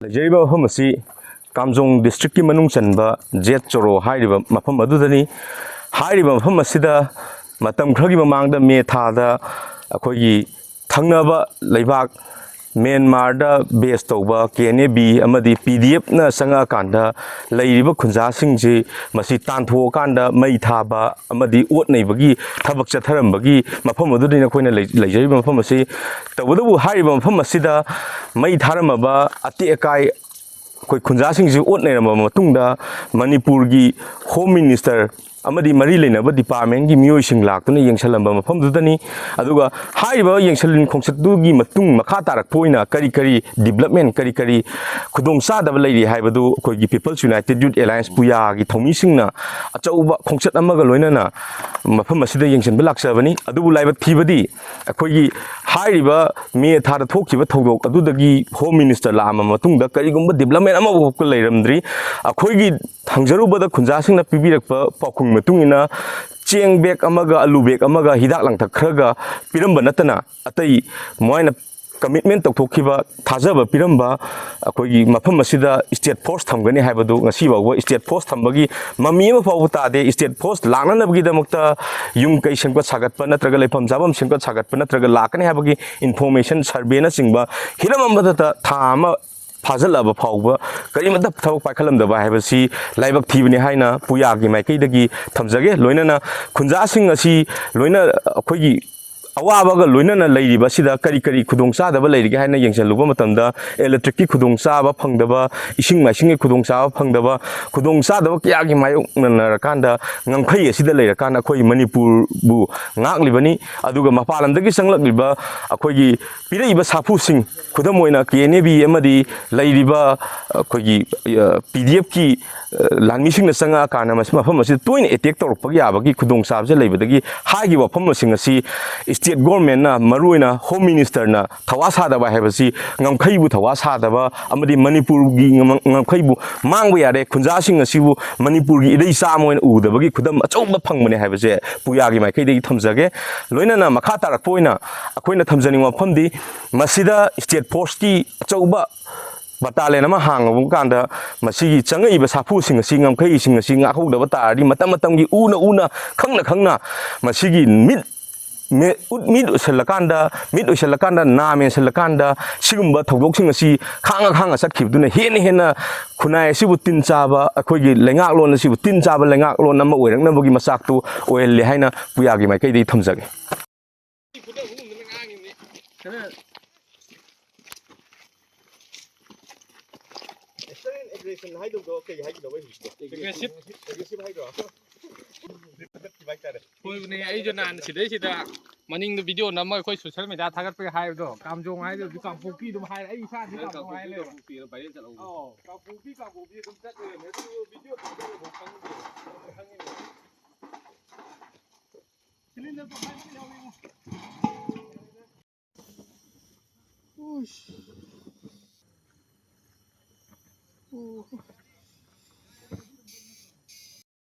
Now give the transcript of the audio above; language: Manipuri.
Lejeriba Homasi Kamjong district ki manung chanba Z-Choro hairiba mafam adudani hairiba mafam asida matam khragi mamangda me thada akhogi thangnaba leibak Myanmar da base tawba KNB amadi PDF na sanga kanda leiriba khunja singji masi tantho kanda mai thaba amadi ot nei bagi thabak chatharam bagi mafam adudani koina lejeriba mafam asi tawdabu hairiba mafam asida mai tharamaba ati ekai koi khunja singji ot nei rama matungda Manipur gi Home Minister amadi mari leinaba department gi miyoi sing laktuna yengsalamba mafam dudani aduga haiba yengsalin khongsatdu gi matung makha tarak poina kari kari development kari khudong sadaba leiri haibadu koi gi People's United Youth Alliance PUYA gi thomi singna achauba khongsat amaga loinana mafam asida yengsanba laksabani adubu laibak thibadi akoi gi hairiba me thada thokhiba thodok adudagi Home Minister lama matungda karigumba development ama ko leiramdri akoi gi thangjarubada khunja singna pibirakpa pakhung matungina cheng bag amaga alu bag amaga hidak langthak khraga piramba natana atai moina commitment tokhiba thajaba piramba akogi mafam asida state force thamgani haibadu ngasi bawa state force thambagi mami ma pawu tade state force lakna bagi damakta yung kai sengpa sagatpa natraga lepham jabam sengpa sagatpa natraga lakani habagi information survey na singba hiram amada thama Fazalaba Pauba, Karimata Tau Pakalam the Bahasi, Laibak Tivini Haina, Puyagi, Maikidagi, Tamzage, Loinana, Kunzasing asi, Loina Kogi. Awabaga Luina lady Basida, Kari Kudong Sada, Lady Hana Yanks and Lubamatanda, Electric Kudong Saba, Pangdaba, Ishing Machine Kudong Saba, Pangdaba, Kudong Sada, Yagi Marakanda, Nankai, Sida Lakana, Koi Manipur Bu, Naklibani, Aduga Mapalan, the Gisang Liba, Akogi, Pira Sapu Sing, Kudamoina, KNB, Emadi, Lady Ba, Kogi, PDF key, Lanmishing the Sanga Kana, Masma, twin attack or Pagabaki, Kudong Sabs, Labadagi, Hagi wa Pomasing a sea. State government na maruina Home Minister na thawasa da ba hebasi ngamkhaibu thawasa da ba amadi Manipur gi ngamkhaibu mangba yare khunja sing asibu Manipur gi idai sa moin u da bagi khudam achauba phangmane hebase puya gi maikai dei thamjage loina na makha tarak poina akoina thamjani mafamdi masida state post ki achauba Batale nama hang kanda masigi changai ba sapu sing singam kai sing singa ho da batari matam matam gi una khangna masigi mid usalakanda name salakanda sigumba thodok sing khanga sakhibduna hena khunai sibu tin chaba akhoi lengak lon sibu tin chaba lengak lon nama oirang nabagi masaktu oil le haina puya gi mai kai dei thamjage aggression hai do ke hai do aggressive hai do Koi ne ai jo nan sidai sida maning do video namma koi social media thagat pe hai do kamjong hai do kampuki dum hai ai sa ni kamjong hai le kampuki dum tat ne video cylinder to hai ni lawi mo